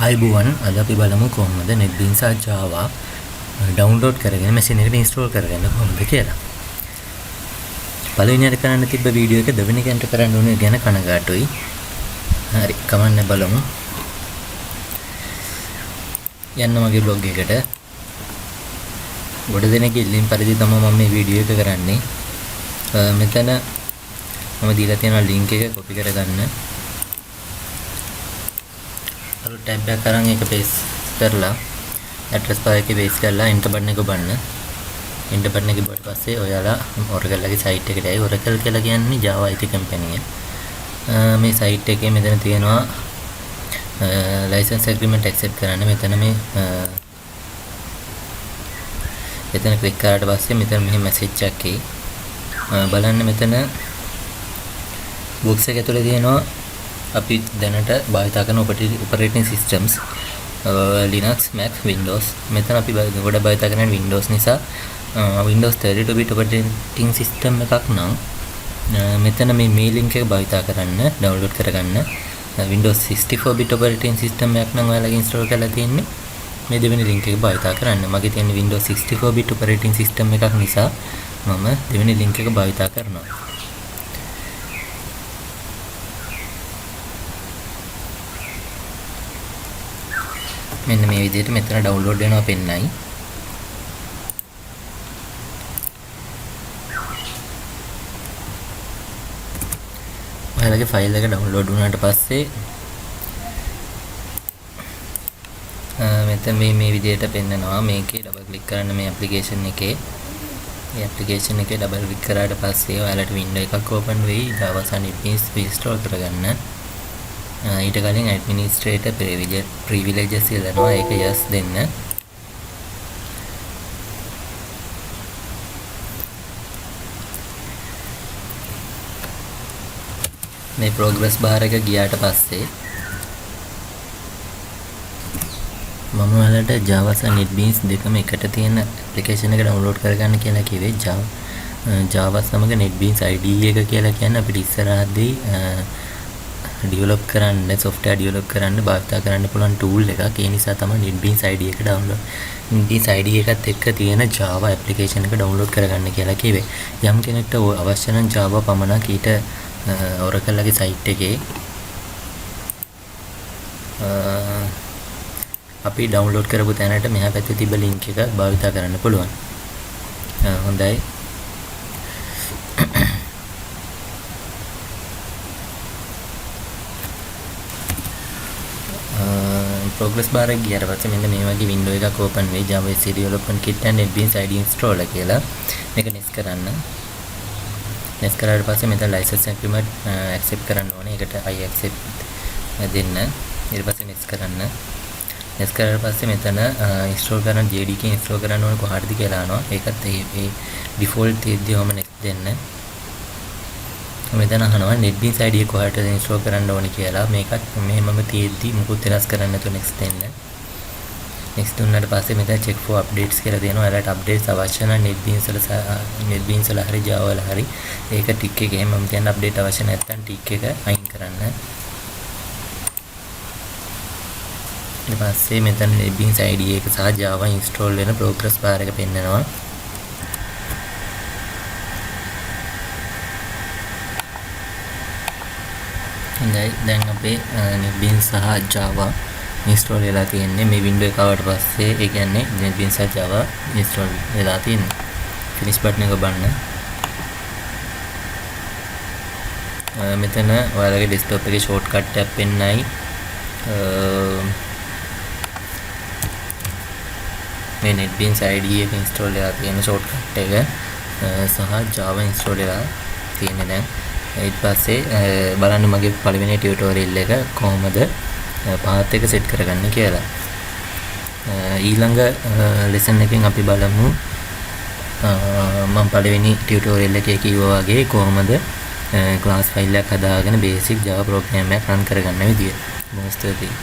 ආයිබෝවන් අද අපි බලමු කොහොමද NetBeans Java ඩවුන්ලෝඩ් කරගෙන මැෂින් එකට ඉන්ස්ටෝල් කරගන්න කොහොමද කියලා. පළවෙනි අර කරන්න තිබ්බ වීඩියෝ එක දෙවෙනි කෙනට කරන්න ඕනේ ගැන කනගාටුයි. හරි කමන්න බලමු. යන්න මගේ බ්ලොග් එකට. ගොඩ දෙනෙක් ඉල්ලීම් පරිදි තමයි මම මේ වීඩියෝ එක කරන්නේ. මෙතන මම දීලා තියෙන ලින්ක් එක කොපි කරගන්න. ටැබ් එකක් අරන් ඒක පේස්ට් කරලා ඇඩ්‍රස් බාර් එකේ පේස්ට් කරලා එන්ටර් බටන් එක ඔබන්න. එන්ටර් බටන් එක ඔබුවට පස්සේ ඔයාලා Oracle ලගේ සයිට් එකට යයි. Oracle කියලා කියන්නේ Java IT කම්පැනි එක. මේ සයිට් එකේ මෙතන තියෙනවා license agreement accept කරන්න. මෙතන ක්ලික් කරාට පස්සේ මෙතන මෙහෙම message එකක් එයි. බලන්න මෙතන box එක ඇතුලේ තියෙනවා අපි දැනට භාවිත කරන operating systems Linux, Mac, Windows. මෙතන අපි ගොඩ භාවිත කරන Windows නිසා Windows 32 bit operating system එකක් නම් මෙතන මේ link එක භාවිත කරන්න download කරගන්න. Windows 64 bit operating system එකක් නම් ඔයාලගේ install කරලා තියෙන්නේ මේ දෙවෙනි link එක භාවිත කරන්න. මගේ තියෙන Windows 64 bit operating system එකක් නිසා මම දෙවෙනි link එක භාවිත කරනවා. මෙන්න මේ විදිහට මෙතන ඩවුන්ලෝඩ් වෙනවා පෙන්නයි. ඔයාලගේ ෆයිල් එක ඩවුන්ලෝඩ් වුණාට පස්සේ මෙතන මේ විදිහට පෙන්නනවා. මේකේ ඩබල් ක්ලික් කරන්න මේ ඇප්ලිකේෂන් එකේ. මේ ඇප්ලිකේෂන් එකේ ඩබල් ක්ලික් කරාට පස්සේ ඔයාලට වින්ඩෝ එකක් ඕපන් වෙයි. Java NetBeans install කරගන්න. ඊට කලින් administrator privileges ඉල්ලනවා. ඒක yes දෙන්න. මේ progress bar එක ගියාට පස්සේ මම ඔයාලට Java NetBeans දෙකම එකට තියෙන application එක download කරගන්න කියලා කිව්වේ. Java සමග NetBeans IDE එක කියලා කියන්නේ අපිට ඉස්සරහදී develop කරන්න software develop කරන්න භාවිත කරන්න පුළුවන් tool එකක්. ඒ නිසා තමයි NetBeans IDE එක download NetBeans IDE එකත් එක්ක තියෙන Java application එක download කරගන්න කියලා කිව්වේ. යම් කෙනෙක්ට අවශ්‍ය නම් Java පමණක් ඊට Oracle ලගේ site එකේ අපි download කරපු තැනට මෙහා පැත්තේ තිබ්බ link එක භාවිත කරන්න පුළුවන්. හොඳයි. progress bar එක ගියාට පස්සේ මෙන්න මේ වගේ window එකක් open වෙයි. Java SE development kit and NetBeans IDE installer කියලා. මේක next කරන්න. next කරාට පස්සේ මෙතන license agreement accept කරන්න ඕනේ. ඒකට I accept දෙන්න. ඊට පස්සේ next කරන්න. next කරාට පස්සේ මෙතන install කරන JDK install කරන්න ඕනේ කොහටද කියලා අහනවා. ඒකත් ඒ default තියෙද්දි ඔහම next දෙන්න. මෙතන අහනවා NetBeans IDE කොහටද install කරන්න ඕනේ කියලා. මේකත් මෙහෙමම තියෙද්දි මුකුත් වෙනස් කරන්න නැතුව next දෙන්න. next දුන්නාට පස්සේ මෙතන check for updates කියලා දෙනවා. ඔයාලට updates අවශ්‍ය නම් NetBeans වල හරි Java වල හරි ඒක tick එක එහෙම මම කියන්නේ update අවශ්‍ය නැත්නම් tick එක අයින් කරන්න. ඊට පස්සේ මෙතන NetBeans IDE එක සහ Java install වෙන progress bar එක පෙන්නනවා. දැන් අපේ NetBeans සහ Java install වෙලා තියෙන්නේ. මේ window එක ආවට පස්සේ ඒ කියන්නේ NetBeans සහ Java install වෙලා තියෙන්නේ. finish button එක ඔබන්න. මෙතන ඔයාලගේ desktop එකේ shortcut එකක් පෙන්නයි. මේ NetBeans IDE එක install වෙලා තියෙන shortcut එක සහ Java install වෙලා තියෙන්නේ දැන්. ඊට පස්සේ බලන්න මගේ පළවෙනි ටියුටෝරියල් එක කොහොමද path එක set කරගන්න කියලා. ඊළඟ lesson එකෙන් අපි බලමු මම පළවෙනි ටියුටෝරියල් එකේ කිව්වා වගේ කොහොමද class file එකක් හදාගෙන basic Java program එකක් run කරගන්න විදිය. බොහොම ස්තුතියි.